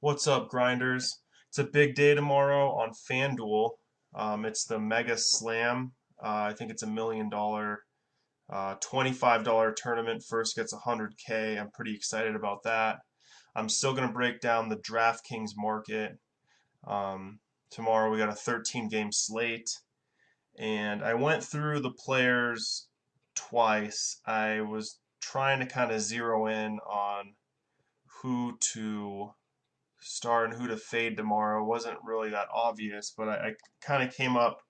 What's up, grinders? It's a big day tomorrow on Fanduel. It's the Mega Slam. I think it's $1 million, $25 tournament. First gets 100K. I'm pretty excited about that. I'm still going to break down the Draftkings market. Um, Tomorrow we got a 13-game slate, and I went through the players twice. I was trying to kind of zero in on who to start and who to fade tomorrow wasn't really that obvious, but I kind of came up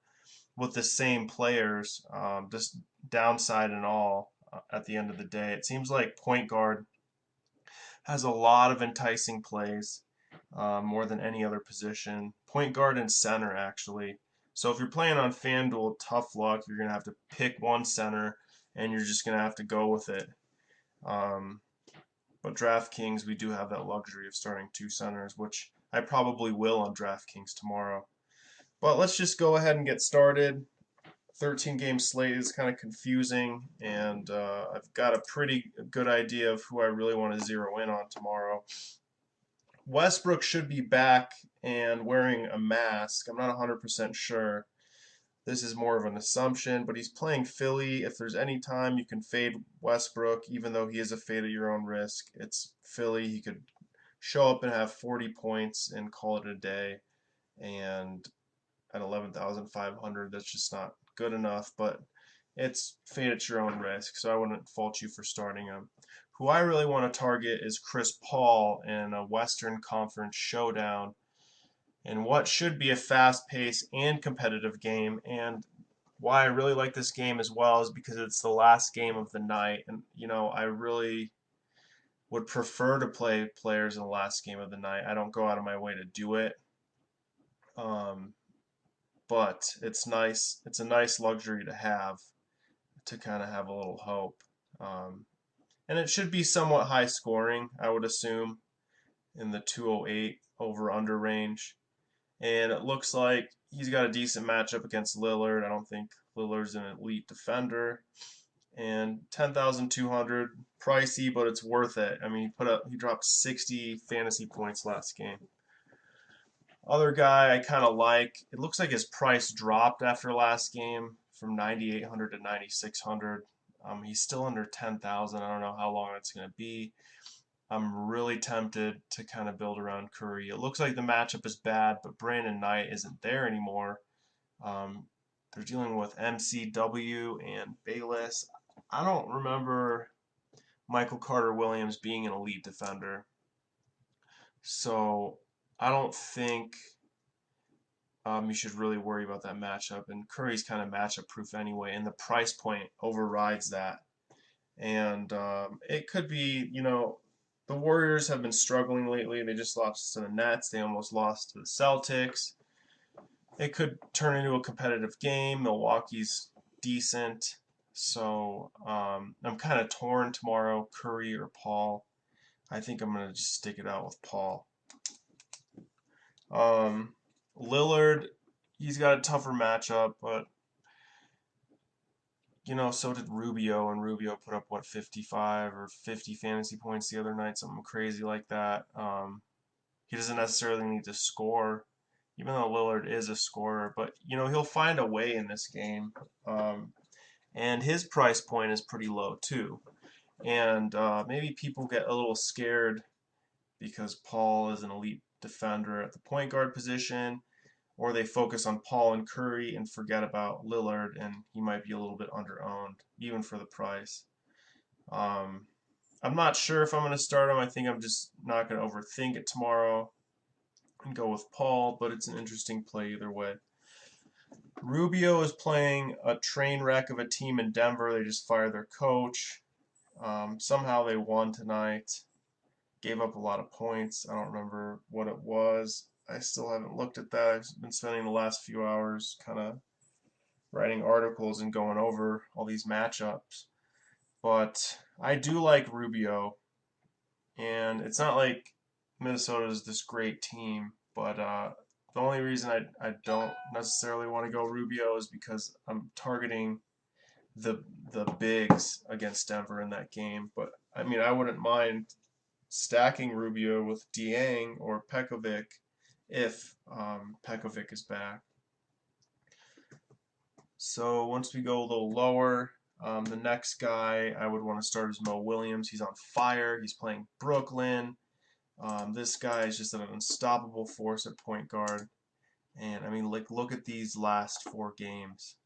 with the same players, just downside and all, at the end of the day. It seems like point guard has a lot of enticing plays, more than any other position. Point guard and center, actually. So if you're playing on FanDuel, tough luck. You're going to have to pick one center, and you're just going to have to go with it. Um, but DraftKings, we do have that luxury of starting two centers, which I probably will on DraftKings tomorrow. But let's just go ahead and get started. 13-game slate is kind of confusing, and I've got a pretty good idea of who I really want to zero in on tomorrow. Westbrook should be back and wearing a mask. I'm not 100% sure. This is more of an assumption, but he's playing Philly. If there's any time you can fade Westbrook, even though he is a fade at your own risk, it's Philly. He could show up and have 40 points and call it a day. And at 11,500, that's just not good enough, but it's fade at your own risk, so I wouldn't fault you for starting him. Who I really want to target is Chris Paul in a Western Conference showdown in what should be a fast-paced and competitive game. And why I really like this game as well is because it's the last game of the night, and I really would prefer to play players in the last game of the night. I don't go out of my way to do it, um, but it's nice. It's a nice luxury to have, to kind of have a little hope. Um, and it should be somewhat high scoring, I would assume, in the 208 over under range. And it looks like he's got a decent matchup against Lillard. I don't think Lillard's an elite defender. And 10,200, pricey, but it's worth it. I mean, he dropped 60 fantasy points last game. Other guy I kind of like. It looks like his price dropped after last game from 9,800 to 9,600. He's still under 10,000. I don't know how long that's going to be. I'm really tempted to kind of build around Curry. It looks like the matchup is bad, but Brandon Knight isn't there anymore. Um, they're dealing with MCW and Bayless. I don't remember Michael Carter Williams being an elite defender, so I don't think you should really worry about that matchup. And Curry's kind of matchup proof anyway, and the price point overrides that. And it could be, the Warriors have been struggling lately. They just lost to the Nets. They almost lost to the Celtics. It could turn into a competitive game. Milwaukee's decent. So I'm kind of torn tomorrow, Curry or Paul. I think I'm going to just stick it out with Paul. Um, Lillard, he's got a tougher matchup, but so did Rubio, and Rubio put up what 55 or 50 fantasy points the other night, something crazy like that. He doesn't necessarily need to score, even though Lillard is a scorer, but he'll find a way in this game. And his price point is pretty low too. And maybe people get a little scared because Paul is an elite defender at the point guard position, or they focus on Paul and Curry and forget about Lillard, and he might be a little bit underowned, even for the price. Um, I'm not sure if I'm going to start him. I think I'm just not going to overthink it tomorrow and go with Paul, but it's an interesting play either way. Rubio is playing a train wreck of a team in Denver. They just fired their coach. Somehow they won tonight. Gave up a lot of points. I don't remember what it was. I still haven't looked at that. I've been spending the last few hours kind of writing articles and going over all these matchups. But I do like Rubio, and it's not like Minnesota is this great team, but the only reason I don't necessarily want to go Rubio is because I'm targeting the bigs against Denver in that game. But I mean, I wouldn't mind stacking Rubio with Dieng or Pekovic if Pekovic is back. So once we go a little lower, the next guy I would want to start is Mo Williams. He's on fire. He's playing Brooklyn. This guy is just an unstoppable force at point guard. And I mean, like, look at these last 4 games.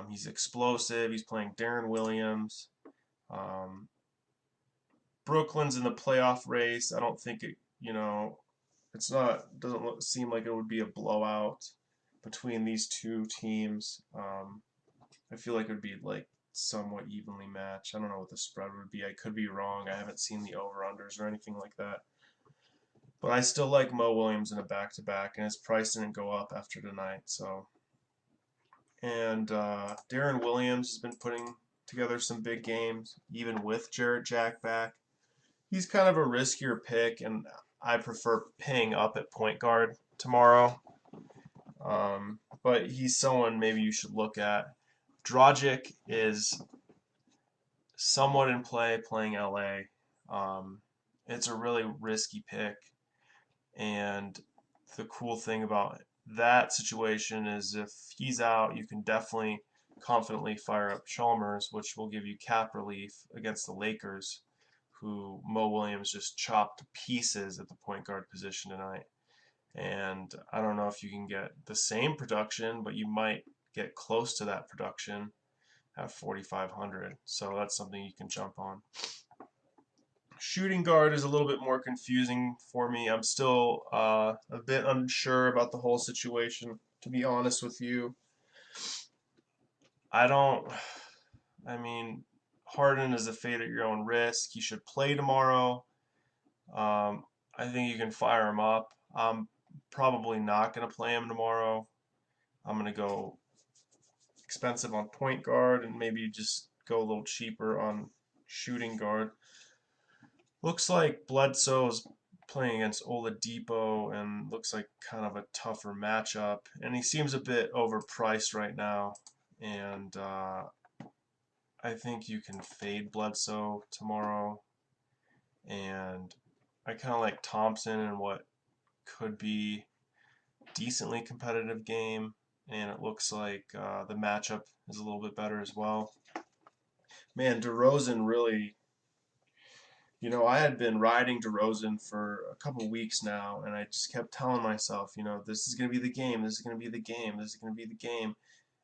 He's explosive. He's playing Darren Williams. Um, Brooklyn's in the playoff race. I don't think it, it's not, doesn't seem like it would be a blowout between these two teams. I feel like it would be like somewhat evenly matched. I don't know what the spread would be. I could be wrong. I haven't seen the over-unders or anything like that. But I still like Mo Williams in a back-to-back, and his price didn't go up after tonight. So, and Darren Williams has been putting together some big games, even with Jarrett Jack back. He's kind of a riskier pick, and I prefer paying up at point guard tomorrow. But he's someone maybe you should look at. Dragic is somewhat in play playing LA. It's a really risky pick. And the cool thing about that situation is if he's out, you can definitely confidently fire up Chalmers, which will give you cap relief against the Lakers, who Mo Williams just chopped to pieces at the point guard position tonight. And I don't know if you can get the same production, but you might get close to that production at 4,500. So that's something you can jump on. Shooting guard is a little bit more confusing for me. I'm still a bit unsure about the whole situation, to be honest with you. I mean, Harden is a fade at your own risk. He should play tomorrow. I think you can fire him up. I'm probably not going to play him tomorrow. I'm going to go expensive on point guard and maybe just go a little cheaper on shooting guard. Looks like Bledsoe's playing against Oladipo and looks like kind of a tougher matchup. And he seems a bit overpriced right now. And I think you can fade Bledsoe tomorrow. And I kind of like Thompson in what could be decently competitive game. And it looks like the matchup is a little bit better as well. Man, DeRozan really... I had been riding DeRozan for a couple weeks now, and I just kept telling myself, this is going to be the game, this is going to be the game, this is going to be the game.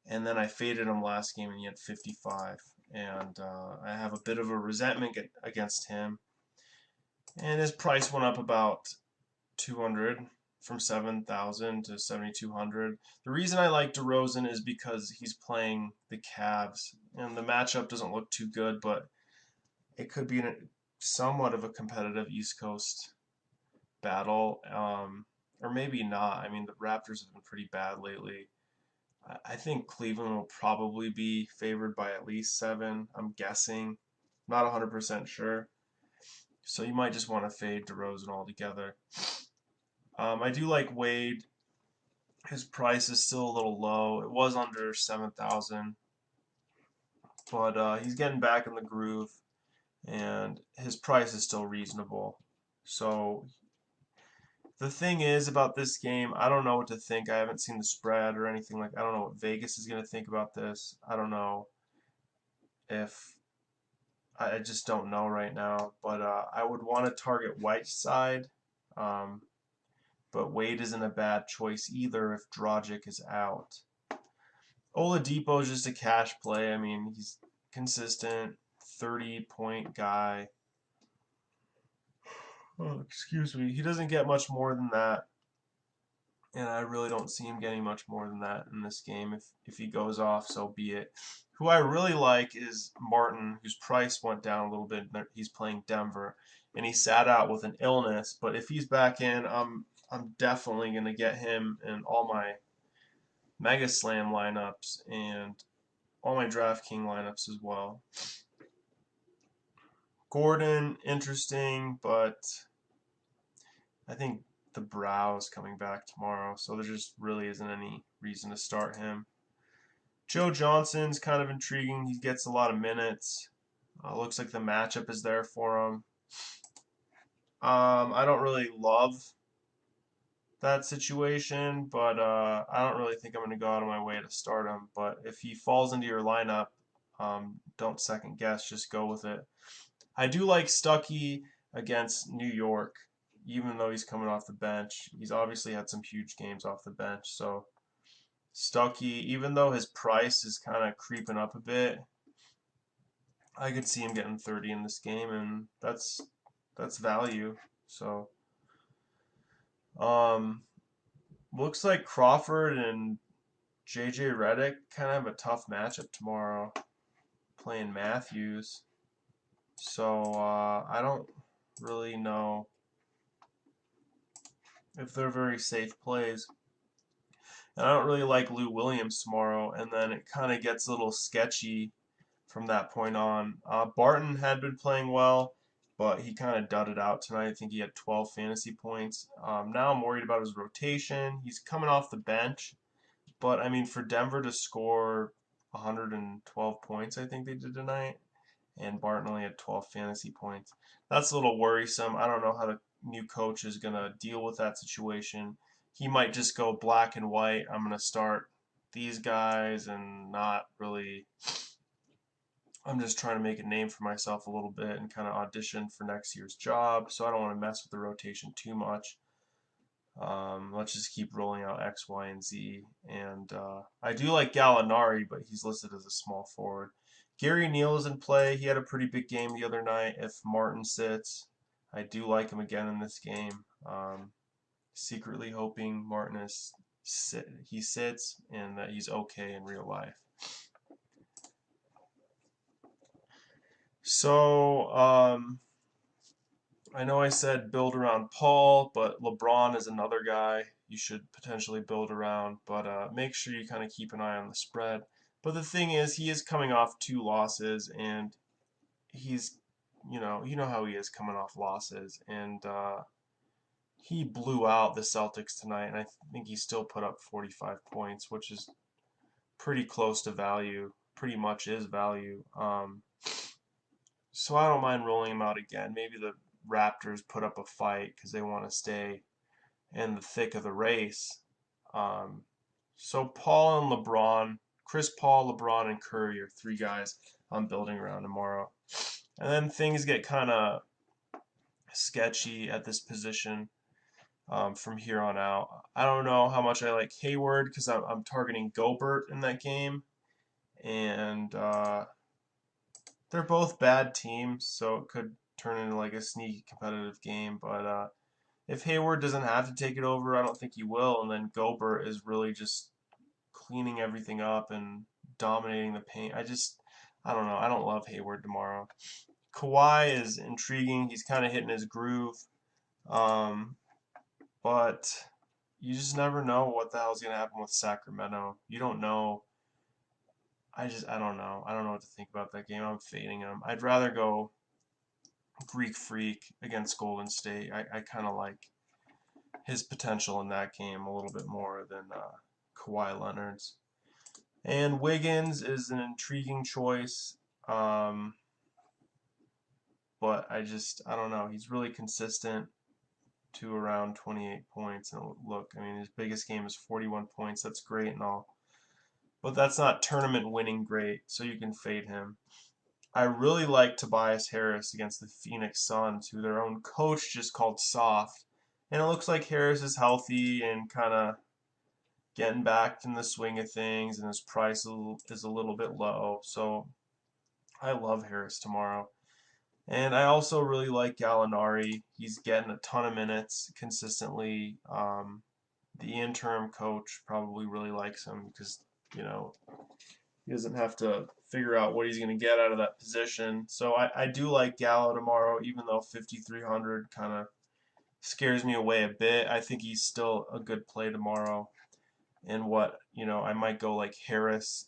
And then I faded him last game, and he had 55. And I have a bit of a resentment against him. And his price went up about 200 from 7,000 to 7,200. The reason I like DeRozan is because he's playing the Cavs, and the matchup doesn't look too good, but it could be somewhat of a competitive East Coast battle, or maybe not. I mean, the Raptors have been pretty bad lately. I think Cleveland will probably be favored by at least 7. I'm guessing, not 100% sure. So you might just want to fade DeRozan altogether. I do like Wade. His price is still a little low. It was under 7,000, but he's getting back in the groove. And his price is still reasonable. So the thing is about this game, I don't know what to think. I haven't seen the spread or anything I don't know what Vegas is going to think about this. I don't know if I just don't know right now. But I would want to target Whiteside. But Wade isn't a bad choice either if Dragic is out. Oladipo is just a cash play. I mean, he's consistent. 30-point guy. Oh, excuse me. He doesn't get much more than that. And I really don't see him getting much more than that in this game. If he goes off, so be it. Who I really like is Martin, whose price went down a little bit. He's playing Denver. And he sat out with an illness. But if he's back in, I'm definitely going to get him in all my Mega Slam lineups and all my Draftkings lineups as well. Gordon, interesting, but I think the Brow's coming back tomorrow, so there just really isn't any reason to start him. Joe Johnson's kind of intriguing. He gets a lot of minutes. Looks like the matchup is there for him. I don't really love that situation, but I don't really think I'm going to go out of my way to start him. But if he falls into your lineup, don't second guess, just go with it. I do like Stuckey against New York, even though he's coming off the bench. He's obviously had some huge games off the bench, so Stuckey, even though his price is kind of creeping up a bit, I could see him getting 30 in this game, and that's value. So, um, looks like Crawford and JJ Redick kind of have a tough matchup tomorrow, playing Matthews. So I don't really know if they're very safe plays. And I don't really like Lou Williams tomorrow, and then it kind of gets a little sketchy from that point on. Barton had been playing well, but he kind of dudded out tonight. I think he had 12 fantasy points. Now I'm worried about his rotation. He's coming off the bench, but I mean, for Denver to score 112 points, I think they did tonight, and Barton only had 12 fantasy points. That's a little worrisome. I don't know how the new coach is going to deal with that situation. He might just go black and white. I'm going to start these guys and not really. I'm just trying to make a name for myself a little bit and kind of audition for next year's job. So I don't want to mess with the rotation too much. Let's just keep rolling out X, Y, and Z. And I do like Gallinari, but he's listed as a small forward. Gary Neal is in play. He had a pretty big game the other night. If Martin sits, I do like him again in this game. Secretly hoping Martin he sits and that he's okay in real life. So I know I said build around Paul, but LeBron is another guy you should potentially build around. But make sure you kind of keep an eye on the spread. But the thing is, he is coming off 2 losses, and he's, you know how he is coming off losses, and he blew out the Celtics tonight, and I think he still put up 45 points, which is pretty close to value. Pretty much is value. So I don't mind rolling him out again. Maybe the Raptors put up a fight because they want to stay in the thick of the race. Um, so Paul and LeBron, Chris Paul, LeBron, and Curry are 3 guys I'm building around tomorrow. And then things get kind of sketchy at this position from here on out. I don't know how much I like Hayward because I'm targeting Gobert in that game. And they're both bad teams, so it could turn into like a sneaky competitive game. But if Hayward doesn't have to take it over, I don't think he will. And then Gobert is really just cleaning everything up and dominating the paint. I don't know. I don't love Hayward tomorrow. Kawhi is intriguing. He's kind of hitting his groove. Um, but you just never know what the hell's going to happen with Sacramento. You don't know. I don't know. I don't know what to think about that game. I'm fading him. I'd rather go Greek Freak against Golden State. I kind of like his potential in that game a little bit more than Kawhi Leonard's. And Wiggins is an intriguing choice, but I don't know. He's really consistent to around 28 points. And look, I mean, his biggest game is 41 points. That's great and all, but that's not tournament winning great, so you can fade him. I really like Tobias Harris against the Phoenix Suns, who their own coach just called soft. And it looks like Harris is healthy and kind of getting back in the swing of things, and his price is a little bit low. So I love Harris tomorrow. And I also really like Gallinari. He's getting a ton of minutes consistently. The interim coach probably really likes him because, you know, he doesn't have to figure out what he's going to get out of that position. So I do like Gallo tomorrow, even though 5,300 kind of scares me away a bit. I think he's still a good play tomorrow. And I might go like Harris,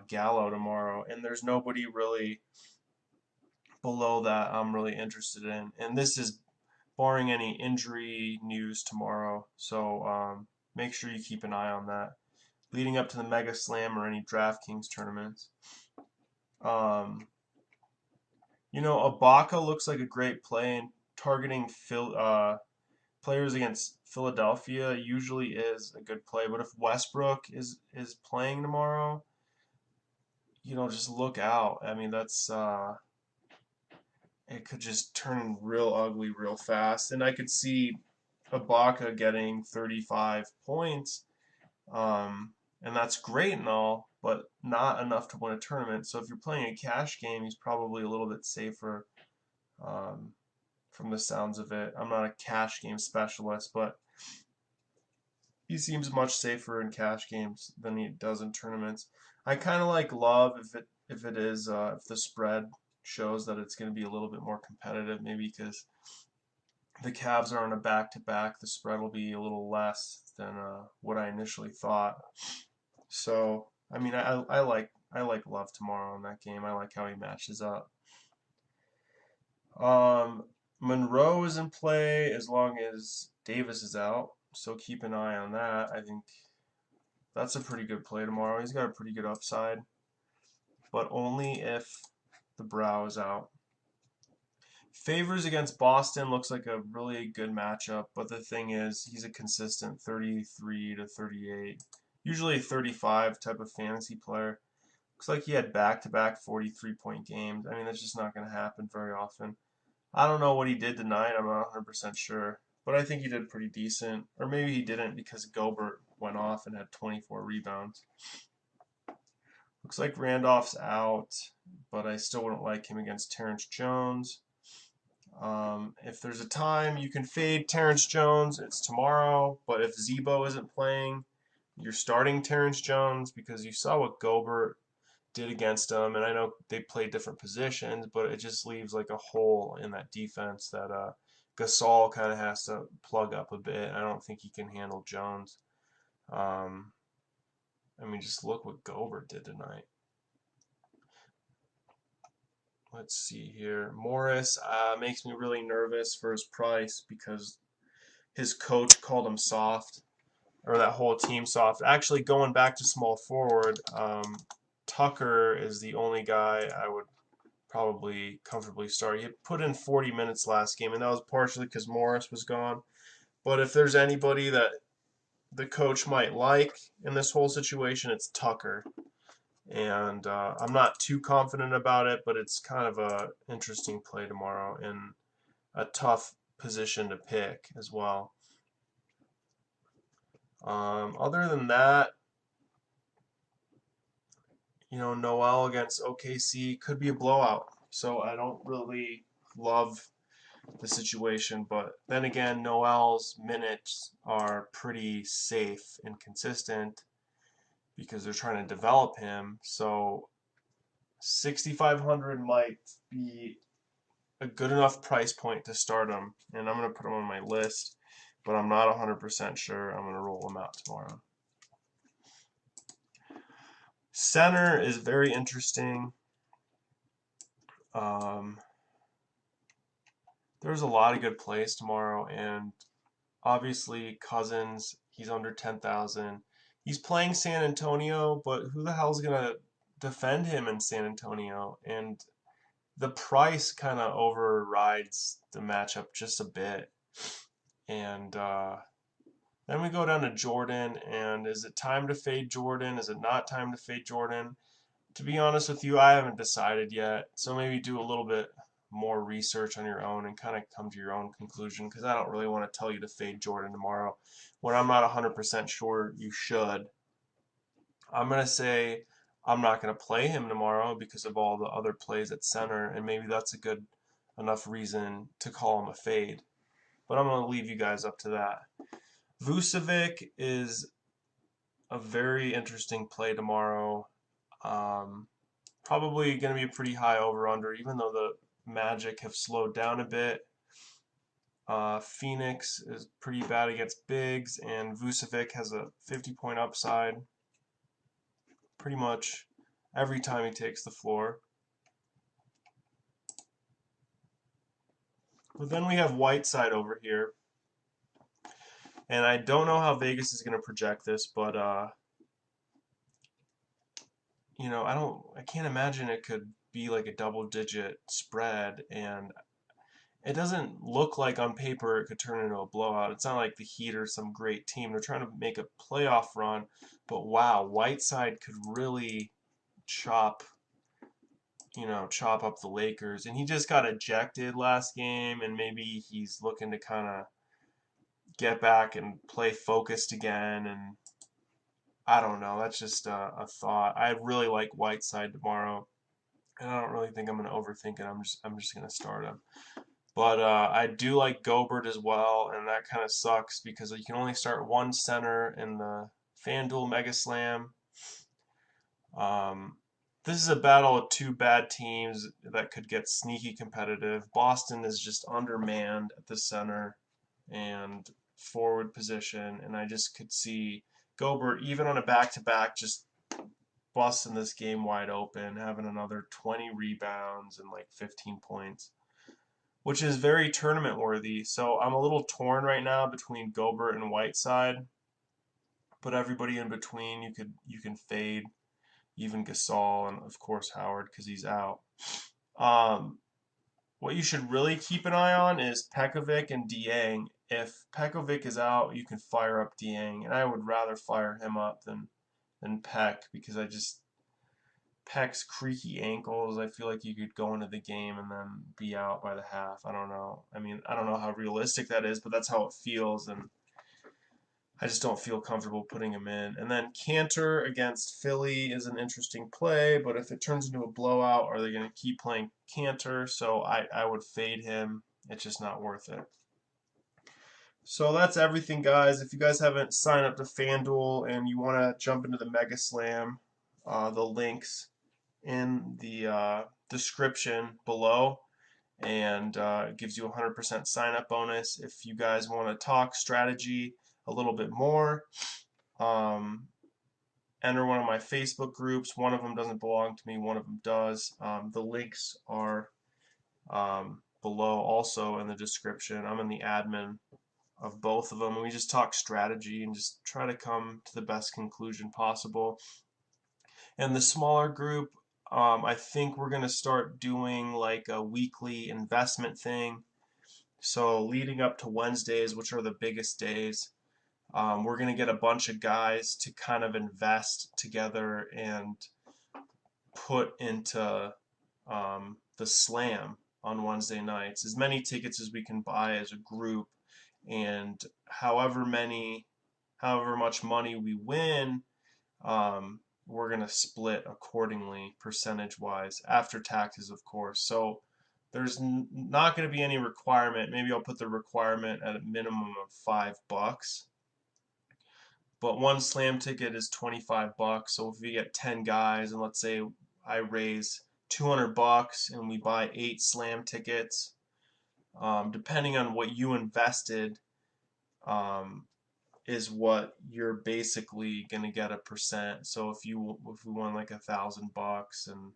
Gallo tomorrow. And there's nobody really below that I'm really interested in. And this is barring any injury news tomorrow. So make sure you keep an eye on that leading up to the Mega Slam or any Draftkings tournaments. Um, Ibaka looks like a great play targeting players against Philadelphia usually is a good play, but if Westbrook is playing tomorrow, just look out. I mean, that's it could just turn real ugly real fast, and I could see Ibaka getting 35 points, and that's great and all, but not enough to win a tournament. So if you're playing a cash game, he's probably a little bit safer. Um, from the sounds of it, I'm not a cash game specialist, but he seems much safer in cash games than he does in tournaments. I kind of like Love if the spread shows that it's going to be a little bit more competitive, maybe because the Cavs are on a back-to-back, the spread will be a little less than what I initially thought. So, I mean, I like Love tomorrow in that game. I like how he matches up. Um, Monroe is in play as long as Davis is out, so keep an eye on that. I think that's a pretty good play tomorrow. He's got a pretty good upside, but only if the Brow is out. Favors against Boston looks like a really good matchup, but the thing is, he's a consistent 33 to 38, usually 35 type of fantasy player. Looks like he had back-to-back 43-point games. I mean, that's just not going to happen very often. I don't know what he did tonight. I'm not 100% sure, but I think he did pretty decent. Or maybe he didn't because Gobert went off and had 24 rebounds. Looks like Randolph's out, but I still wouldn't like him against Terrence Jones. If there's a time you can fade Terrence Jones, it's tomorrow. But if Zebo isn't playing, you're starting Terrence Jones because you saw what Gobert did against him. And I know they play different positions, but it just leaves like a hole in that defense that Gasol kind of has to plug up a bit. I don't think he can handle Jones. I mean, just look what Gobert did tonight. Let's see here. Morris makes me really nervous for his price because his coach called him soft, or that whole team soft. Actually, going back to small forward, Tucker is the only guy I would probably comfortably start. He put in 40 minutes last game, and that was partially because Morris was gone. But if there's anybody that the coach might like in this whole situation, it's Tucker. And I'm not too confident about it, but it's kind of a interesting play tomorrow and a tough position to pick as well. Other than that, Noel against OKC could be a blowout. So I don't really love the situation, but then again, Noel's minutes are pretty safe and consistent because they're trying to develop him. So 6,500 might be a good enough price point to start him, and I'm going to put him on my list, but I'm not 100% sure I'm going to roll him out tomorrow. Center is very interesting. There's a lot of good plays tomorrow, and obviously Cousins, he's under 10,000. He's playing San Antonio, but who the hell's going to defend him in San Antonio? And the price kind of overrides the matchup just a bit. And then we go down to Jordan, and is it time to fade Jordan? Is it not time to fade Jordan? To be honest with you, I haven't decided yet. So maybe do a little bit more research on your own and kind of come to your own conclusion, because I don't really want to tell you to fade Jordan tomorrow when I'm not 100% sure you should. I'm going to say I'm not going to play him tomorrow because of all the other plays at center, and maybe that's a good enough reason to call him a fade. But I'm going to leave you guys up to that. Vucevic is a very interesting play tomorrow. Probably going to be a pretty high over-under, even though the Magic have slowed down a bit. Phoenix is pretty bad against bigs, and Vucevic has a 50-point upside pretty much every time he takes the floor. But then we have Whiteside over here. And I don't know how Vegas is going to project this, but I can't imagine it could be like a double-digit spread, and it doesn't look like on paper it could turn into a blowout. It's not like the Heat are some great team. They're trying to make a playoff run, but wow, Whiteside could really chop, chop up the Lakers. And he just got ejected last game, and maybe he's looking to kind of get back and play focused again. And I don't know. That's just a thought. I really like Whiteside tomorrow, and I don't really think I'm going to overthink it. I'm just going to start him. But I do like Gobert as well, and that kind of sucks because you can only start one center in the Fanduel Mega Slam. Um, this is a battle of two bad teams that could get sneaky competitive. Boston is just undermanned at the center and forward position, and I just could see Gobert, even on a back-to-back, just busting this game wide open, having another 20 rebounds and like 15 points, which is very tournament worthy. So I'm a little torn right now between Gobert and Whiteside, but everybody in between you can fade, even Gasol and of course Howard because he's out. Um, what you should really keep an eye on is Pekovic and Dieng. If Pekovic is out, you can fire up Dieng, and I would rather fire him up than Peck because Peck's creaky ankles. I feel like you could go into the game and then be out by the half. I don't know. I mean, I don't know how realistic that is, but that's how it feels, and I just don't feel comfortable putting him in. And then Cantor against Philly is an interesting play, but if it turns into a blowout, are they going to keep playing Cantor? So I would fade him. It's just not worth it. So that's everything, guys. If you guys haven't signed up to FanDuel and you want to jump into the Mega Slam, the links in the description below, and it gives you a 100% sign up bonus. If you guys want to talk strategy a little bit more, enter one of my Facebook groups. One of them doesn't belong to me, one of them does. The links are below also in the description. I'm in the admin of both of them, and we just talk strategy and just try to come to the best conclusion possible. And the smaller group, I think we're going to start doing like a weekly investment thing. So leading up to Wednesdays, which are the biggest days, we're going to get a bunch of guys to kind of invest together and put into the slam on Wednesday nights. As many tickets as we can buy as a group, and however much money we win, we're going to split accordingly, percentage wise, after taxes, of course. So there's not going to be any requirement. Maybe I'll put the requirement at a minimum of $5. But one slam ticket is $25. So if we get 10 guys, and let's say I raise $200 and we buy 8 slam tickets, depending on what you invested, is what you're basically gonna get a percent. So if we won like $1,000 and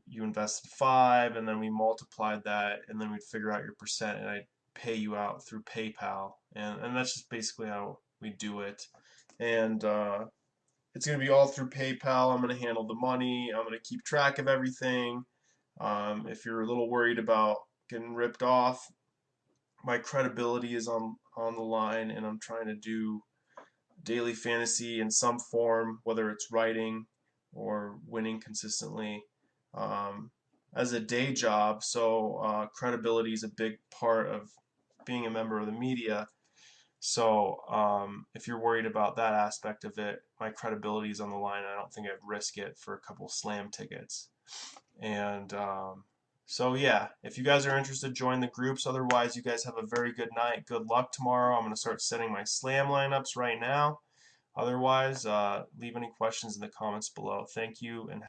you invested 5, and then we multiplied that, and then we'd figure out your percent, and I'd pay you out through PayPal, and that's just basically how we do it. And it's gonna be all through PayPal. I'm gonna handle the money. I'm gonna keep track of everything. If you're a little worried about getting ripped off, my credibility is on the line, and I'm trying to do daily fantasy in some form, whether it's writing or winning consistently, as a day job. So credibility is a big part of being a member of the media. So if you're worried about that aspect of it, my credibility is on the line. I don't think I'd risk it for a couple slam tickets. And so yeah, if you guys are interested, join the groups. Otherwise, you guys have a very good night. Good luck tomorrow. I'm going to start setting my slam lineups right now. Otherwise, leave any questions in the comments below. Thank you, and